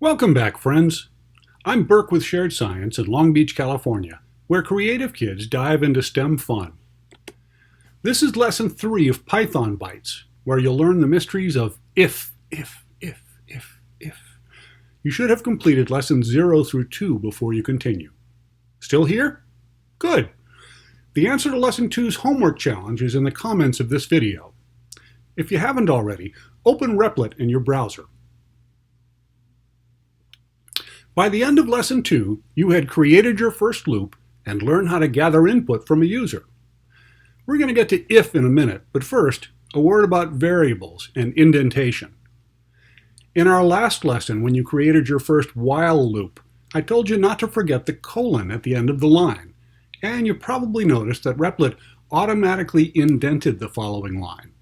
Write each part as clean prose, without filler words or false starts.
Welcome back, friends. I'm Burke with Shared Science in Long Beach, California, where creative kids dive into STEM fun. This is Lesson 3 of Python Bytes, where you'll learn the mysteries of if. You should have completed Lessons 0 through 2 before you continue. Still here? Good. The answer to Lesson 2's homework challenge is in the comments of this video. If you haven't already, open Replit in your browser. By the end of Lesson 2, you had created your first loop and learned how to gather input from a user. We're going to get to if in a minute, but first, a word about variables and indentation. In our last lesson, when you created your first while loop, I told you not to forget the colon at the end of the line, and you probably noticed that Replit automatically indented the following line.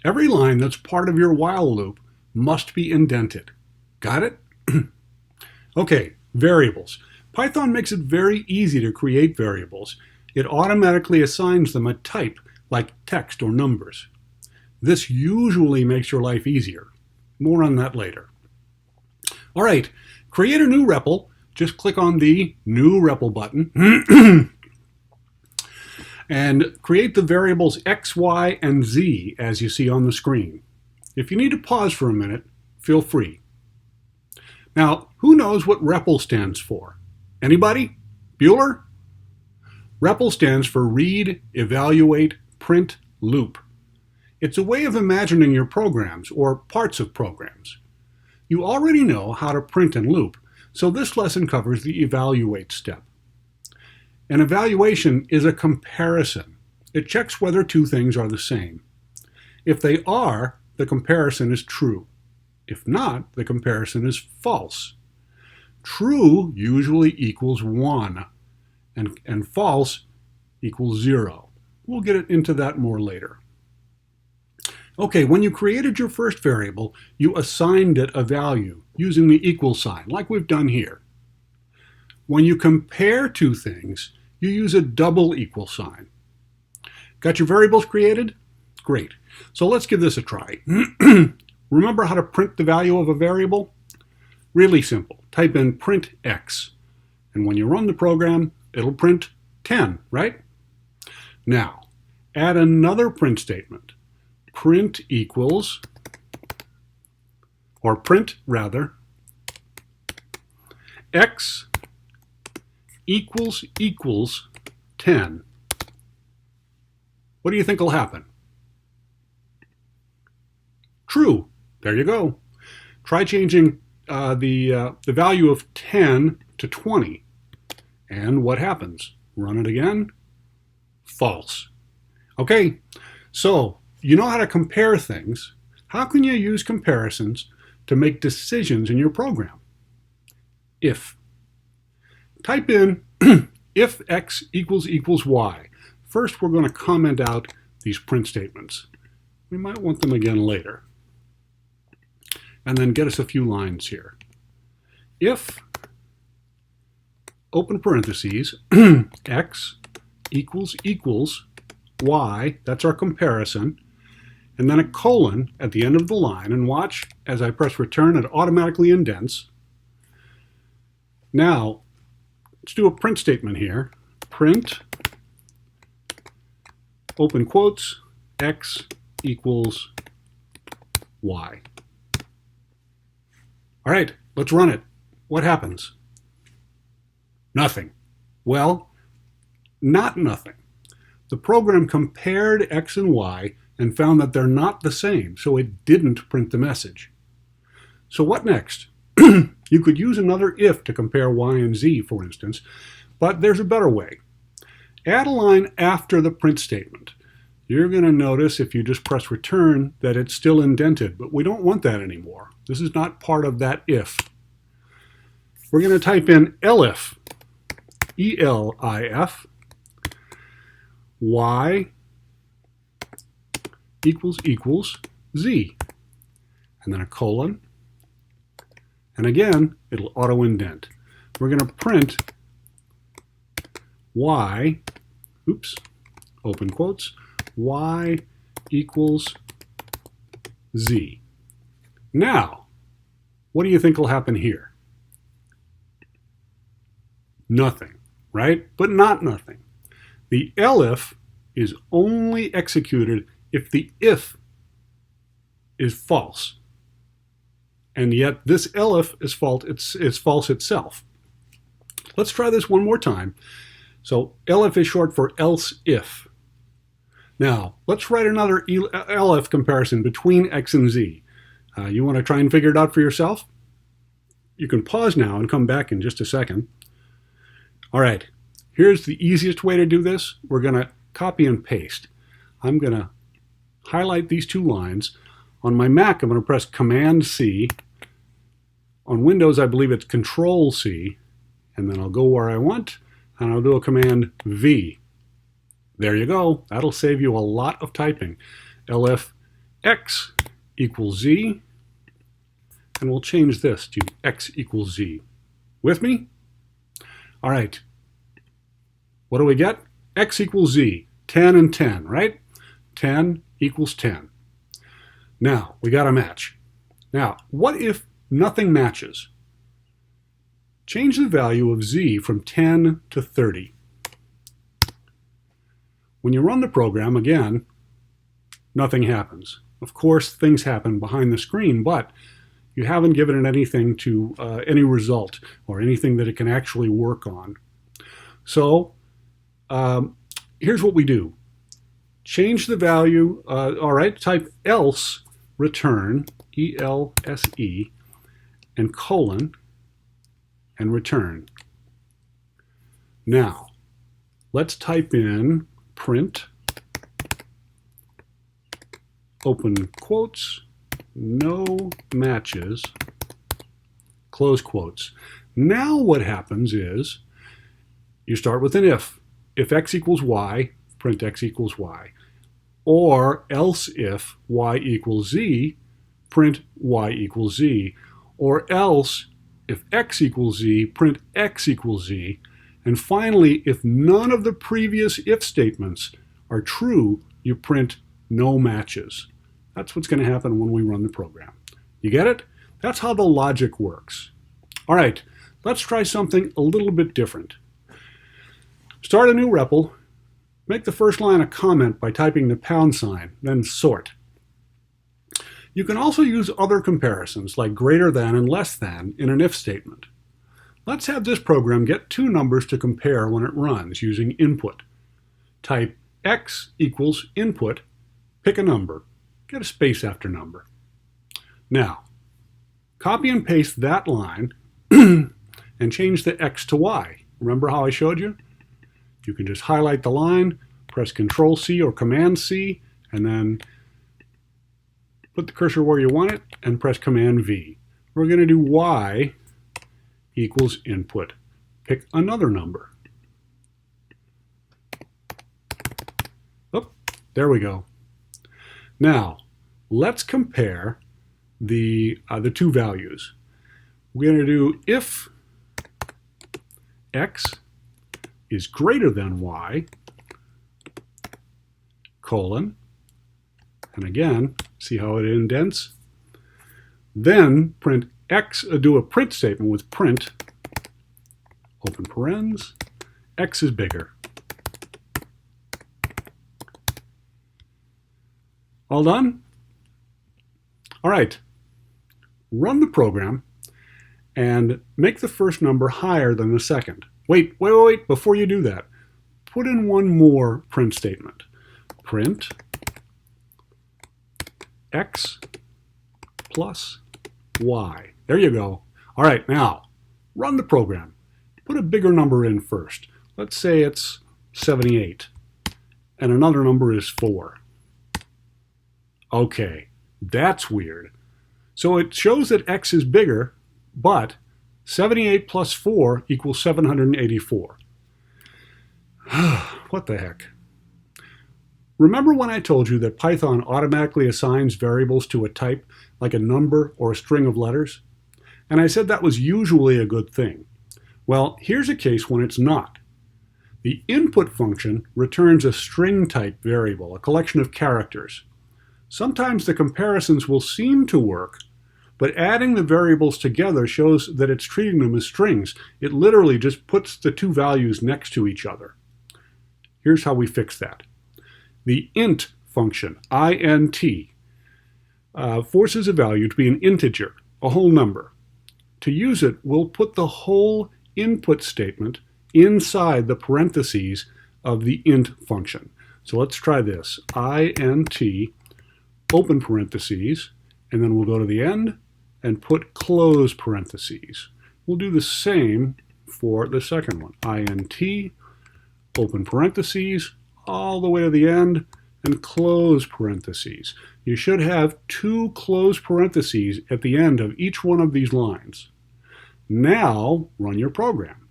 Every line that's part of your while loop must be indented. Got it? Okay, variables. Python makes it very easy to create variables. It automatically assigns them a type, like text or numbers. This usually makes your life easier. More on that later. All right, create a new REPL. Just click on the New REPL button and create the variables x, y, and z as you see on the screen. If you need to pause for a minute, feel free. Now, who knows what REPL stands for? Anybody? Bueller? REPL stands for Read, Evaluate, Print, Loop. It's a way of imagining your programs, or parts of programs. You already know how to print and loop, so this lesson covers the evaluate step. An evaluation is a comparison. It checks whether two things are the same. If they are, the comparison is true. If not, the comparison is false. True usually equals 1, and false equals 0. We'll get into that more later. Okay, when you created your first variable, you assigned it a value using the equal sign, like we've done here. When you compare two things, you use a double equal sign. Got your variables created? Great. So let's give this a try. Remember how to print the value of a variable? Really simple. Type in print x, and when you run the program, it'll print 10, right? Now, add another print statement. Print equals, or print rather, x equals 10. What do you think will happen? True. There you go. Try changing the value of 10 to 20. And what happens? Run it again. False. Okay, so you know how to compare things. How can you use comparisons to make decisions in your program? If. Type in if x equals y. First, we're going to comment out these print statements. We might want them again later. And then get us a few lines here. If, open parentheses, x equals y, that's our comparison, and then a colon at the end of the line, and watch as I press return, it automatically indents. Now, let's do a print statement here. Print, open quotes, x equals y. All right, let's run it. What happens? Nothing. Well, not nothing. The program compared x and y and found that they're not the same, so it didn't print the message. So what next? You could use another if to compare y and z, for instance, but there's a better way. Add a line after the print statement. You're going to notice if you just press return that it's still indented, but we don't want that anymore. This is not part of that if. We're going to type in elif, E-L-I-F, y equals z, and then a colon, and again, it'll auto-indent. We're going to print y, open quotes, y equals z. Now, what do you think will happen here? Nothing, right? But not nothing. The elif is only executed if the if is false. And yet this elif is false itself. Let's try this one more time. So elif is short for else if. Now, let's write another elif comparison between x and z. You want to try and figure it out for yourself? You can pause now and come back in just a second. All right, here's the easiest way to do this. We're going to copy and paste. I'm going to highlight these two lines. On my Mac, I'm going to press Command-C. On Windows, I believe it's Control-C. And then I'll go where I want, and I'll do a Command-V. There you go. That'll save you a lot of typing. elif x equals z. And we'll change this to x equals z. With me? All right. What do we get? X equals z. 10 and 10, right? 10 equals 10. Now, we got a match. Now, what if nothing matches? Change the value of z from 10 to 30. When you run the program, again, nothing happens. Of course, things happen behind the screen, but you haven't given it anything to any result or anything that it can actually work on. So here's what we do. Change the value, all right, type else return, E-L-S-E, and colon, and return. Now, let's type in print, open quotes, no matches, close quotes. Now what happens is you start with an if. If x equals y, print x equals y. Or else if y equals z, print y equals z. Or else if x equals z, print x equals z. And finally, if none of the previous if statements are true, you print no matches. That's what's going to happen when we run the program. You get it? That's how the logic works. All right, let's try something a little bit different. Start a new REPL. Make the first line a comment by typing the pound sign, then sort. You can also use other comparisons like greater than and less than in an if statement. Let's have this program get two numbers to compare when it runs using input. Type x equals input, pick a number, get a space after number. Now, copy and paste that line and change the x to y. Remember how I showed you? You can just highlight the line, press Control-C or Command-C, and then put the cursor where you want it and press Command-V. We're going to do y equals input. Pick another number. Oh, there we go. Now, let's compare the two values. We're going to do if x is greater than y, colon, and again, see how it indents? Then print x, do a print statement with print, open parens, x is bigger. All done? All right, run the program and make the first number higher than the second. Wait, before you do that, put in one more print statement. Print x plus y. There you go. All right, now run the program. Put a bigger number in first. Let's say it's 78, and another number is 4. Okay, that's weird. So it shows that x is bigger, but 78 plus 4 equals 784. What the heck? Remember when I told you that Python automatically assigns variables to a type, like a number or a string of letters? And I said that was usually a good thing. Well, here's a case when it's not. The input function returns a string type variable, a collection of characters. Sometimes the comparisons will seem to work, But adding the variables together shows that it's treating them as strings. It literally just puts the two values next to each other. Here's how we fix that. The int function, int, forces a value to be an integer, a whole number. To use it, we'll put the whole input statement inside the parentheses of the int function. So let's try this. int, open parentheses, and then we'll go to the end and put close parentheses. We'll do the same for the second one. int, open parentheses, all the way to the end, and close parentheses. You should have two close parentheses at the end of each one of these lines. Now, run your program.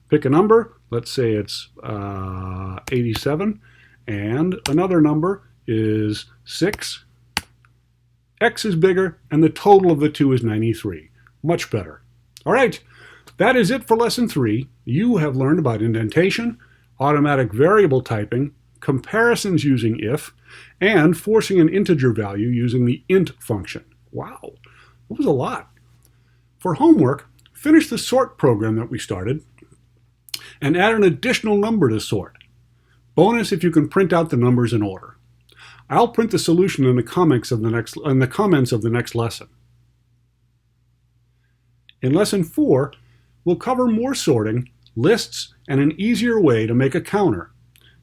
Pick a number. Let's say it's 87, and another number is 6. X is bigger, and the total of the two is 93. Much better. All right, that is it for Lesson 3. You have learned about indentation, automatic variable typing, comparisons using if, and forcing an integer value using the int function. Wow, that was a lot. For homework, finish the sort program that we started and add an additional number to sort. Bonus if you can print out the numbers in order. I'll print the solution in the comments of the next lesson. In Lesson 4, we'll cover more sorting, lists, and an easier way to make a counter.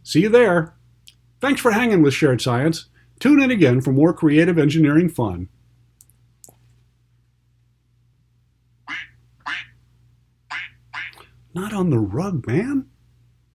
See you there. Thanks for hanging with Shared Science. Tune in again for more creative engineering fun. Not on the rug, man.